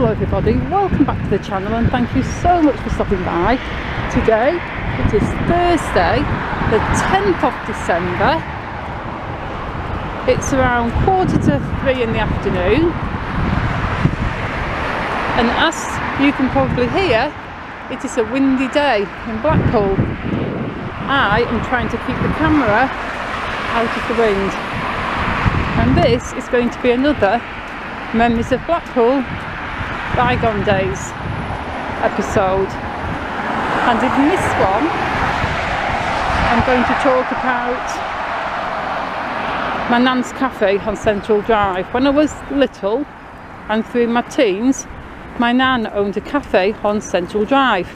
Hello everybody, welcome back to the channel and thank you so much for stopping by. Today it is Thursday the 10th of December. It's around 2:45 in the afternoon, and as you can probably hear, it is a windy day in Blackpool. I am trying to keep the camera out of the wind, and this is going to be another Memories of Blackpool Bygone Days episode. And in this one I'm going to talk about my Nans Cafe on Central Drive. When I was little and through my teens, my nan owned a cafe on Central Drive.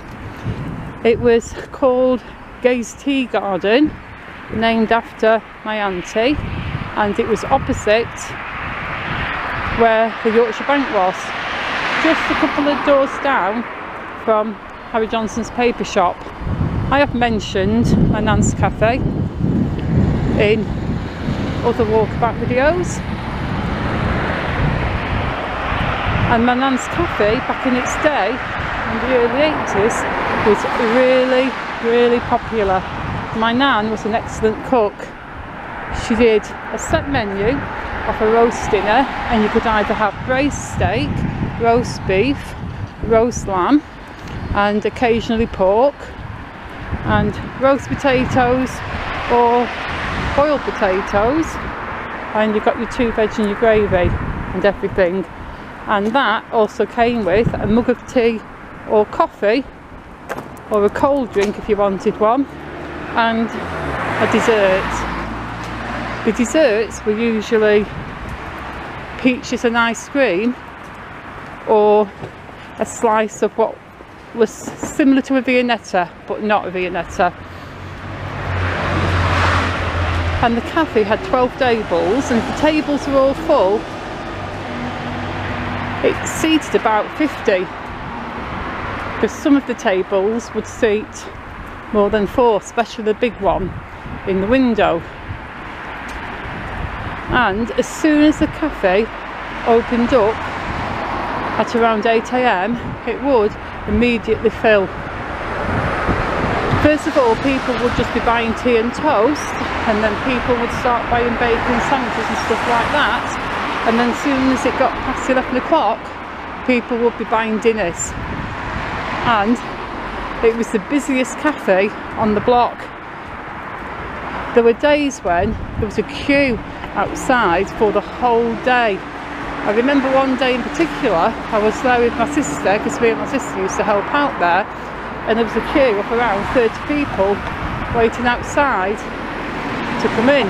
It was called Gay's Tea Garden, named after my auntie, and it was opposite where the Yorkshire Bank was, just a couple of doors down from Harry Johnson's paper shop. I have mentioned my Nans Cafe in other walkabout videos, and my Nans Cafe back in its day in the early 80s was really popular. My nan was an excellent cook. She did a set menu of a roast dinner, and you could either have braised steak, roast beef, roast lamb, and occasionally pork, and roast potatoes or boiled potatoes, and you got your 2 veg and your gravy and everything. And that also came with a mug of tea or coffee, or a cold drink if you wanted one, and a dessert. The desserts were usually peaches and ice cream, or a slice of what was similar to a Viennetta but not a Viennetta. And the cafe had 12 tables, and if the tables were all full, it seated about 50, because some of the tables would seat more than 4, especially the big one in the window. And as soon as the cafe opened up at around 8 AM, it would immediately fill. First of all, people would just be buying tea and toast, and then people would start buying bacon sandwiches and stuff like that, and then as soon as it got past 11 o'clock, people would be buying dinners. And it was the busiest cafe on the block. There were days when there was a queue outside for the whole day. I remember one day in particular, I was there with my sister, because me and my sister used to help out there, and there was a queue of around 30 people waiting outside to come in.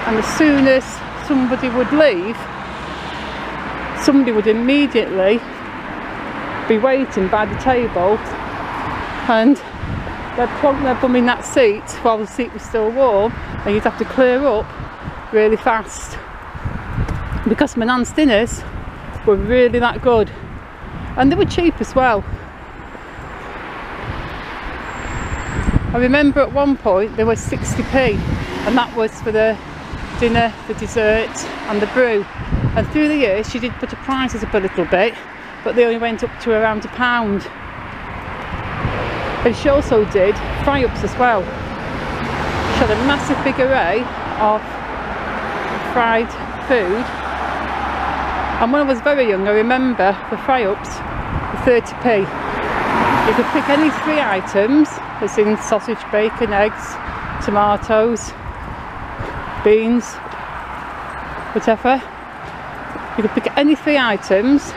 And as soon as somebody would leave, somebody would immediately be waiting by the table, and they'd plonk their bum in that seat while the seat was still warm, and you'd have to clear up really fast, because my nan's dinners were really that good, and they were cheap as well. I remember at one point they were 60p, and that was for the dinner, the dessert and the brew. And through the years she did put the prices up a little bit, but they only went up to around £1. And she also did fry-ups as well. She had a massive big array of fried food, and when I was very young I remember the fry-ups were 30p. You could pick any 3 items, as in sausage, bacon, eggs, tomatoes, beans, whatever. You could pick any 3 items,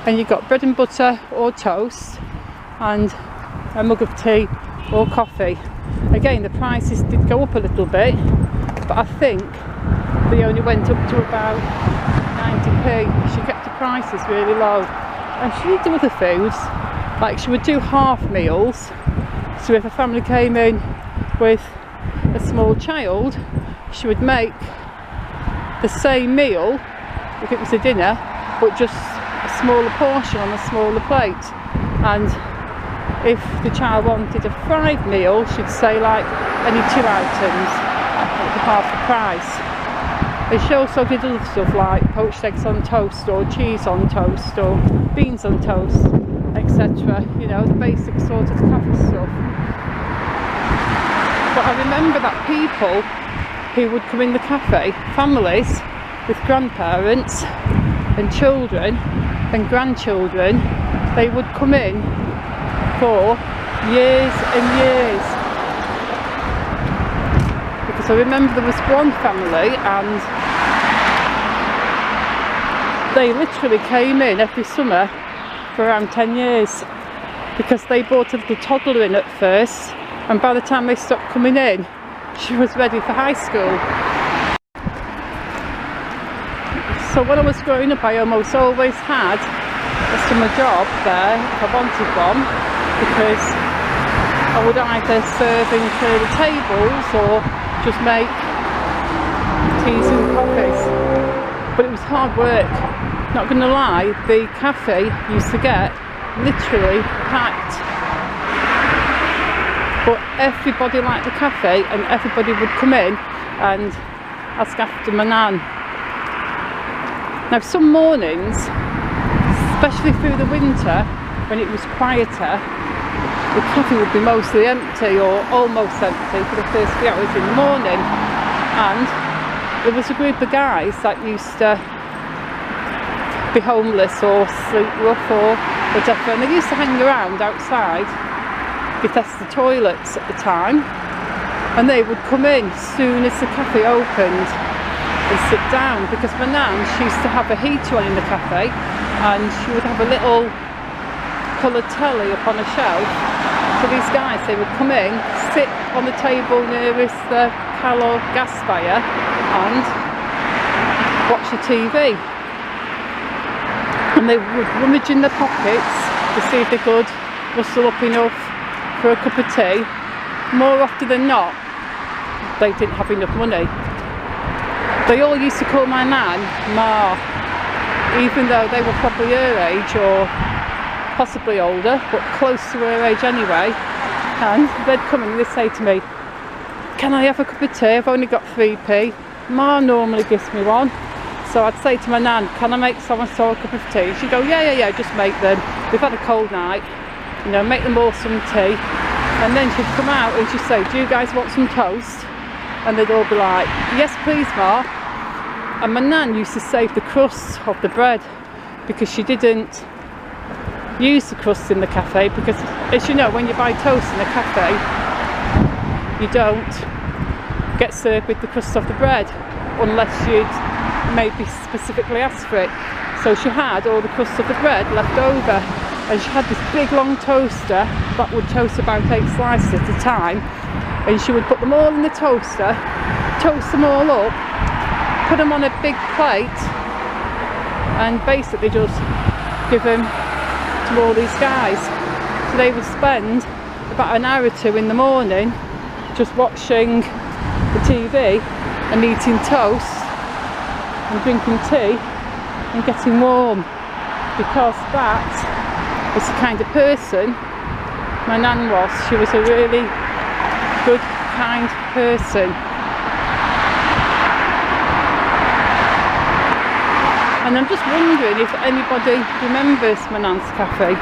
and you got bread and butter or toast, and a mug of tea or coffee. Again, the prices did go up a little bit, but I think they only went up to about 90p. She kept the prices really low, and she did do other foods, like she would do half meals. So if a family came in with a small child, she would make the same meal if it was a dinner, but just a smaller portion on a smaller plate. And if the child wanted a fried meal, she'd say like any 2 items for half the price. And she also did other stuff like poached eggs on toast or cheese on toast or beans on toast, etc. You know, the basic sort of cafe stuff. But I remember that people who would come in the cafe, families with grandparents and children and grandchildren, they would come in for years and years. Because I remember there was one family and they literally came in every summer for around 10 years because they brought a little toddler in at first, and by the time they stopped coming in, she was ready for high school. So when I was growing up, I almost always had a summer job there if I wanted one, because I would either serve and clear the tables or just make teas and coffees. But it was hard work, not going to lie. The cafe used to get literally packed, but everybody liked the cafe and everybody would come in and ask after my nan. Now some mornings, especially through the winter when it was quieter, the cafe would be mostly empty or almost empty for the first few hours in the morning, and there was a group of guys that used to be homeless or sleep rough or whatever, and they used to hang around outside Bethesda toilets at the time, and they would come in as soon as the cafe opened and sit down, because my nan, she used to have a heater on in the cafe and she would have a little coloured telly up on a shelf. So these guys, they would come in, sit on the table nearest the Calor gas fire and watch the TV. And they would rummage in their pockets to see if they could rustle up enough for a cup of tea. More often than not, they didn't have enough money. They all used to call my nan Ma, even though they were probably her age or possibly older, but close to her age anyway. And they'd come in and they'd say to me, "Can I have a cup of tea? I've only got 3p. Ma normally gives me one." So I'd say to my nan, "Can I make so and so a cup of tea?" She'd go, yeah, just make them. We've had a cold night, you know, make them all some tea." And then she'd come out and she'd say, "Do you guys want some toast?" And they'd all be like, "Yes please, Ma." And my nan used to save the crusts of the bread because she didn't use the crusts in the cafe, because as you know, when you buy toast in a cafe, you don't get served with the crust of the bread unless you'd maybe specifically asked for it. So she had all the crust of the bread left over, and she had this big long toaster that would toast about 8 slices at a time, and she would put them all in the toaster, toast them all up, put them on a big plate, and basically just give them to all these guys. So they would spend about an hour or two in the morning just watching the TV and eating toast and drinking tea and getting warm, because that was the kind of person my nan was. She was a really good, kind person. And I'm just wondering if anybody remembers my nan's cafe,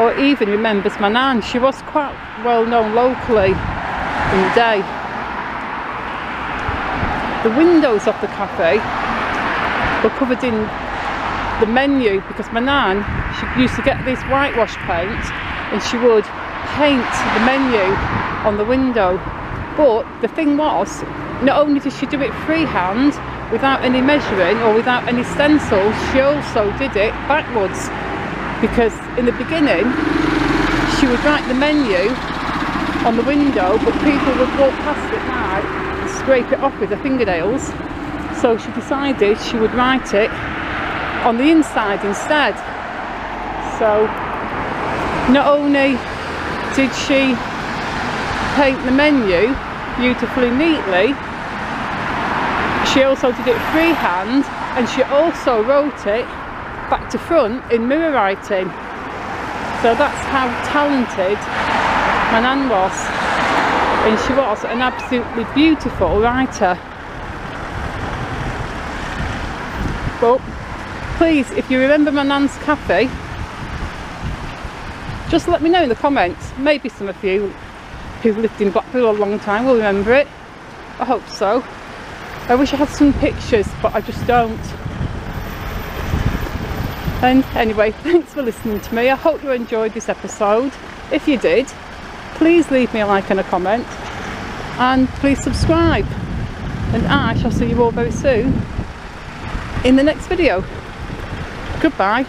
or even remembers my nan. She was quite well known locally in the day. The windows of the cafe were covered in the menu, because my nan, she used to get this whitewash paint and she would paint the menu on the window. But the thing was, not only did she do it freehand without any measuring or without any stencils, she also did it backwards, because in the beginning she would write the menu on the window, but people would walk past it now and scrape it off with their fingernails. So she decided she would write it on the inside instead. So not only did she paint the menu beautifully neatly, she also did it freehand, and she also wrote it back to front in mirror writing. So that's how talented my nan was, and she was an absolutely beautiful writer. But please, if you remember my Nans Cafe, just let me know in the comments. Maybe some of you who've lived in Blackpool a long time will remember it. I hope so. I wish I had some pictures, but I just don't. And anyway, thanks for listening to me. I hope you enjoyed this episode. If you did, please leave me a like and a comment, and please subscribe, and I shall see you all very soon in the next video. Goodbye.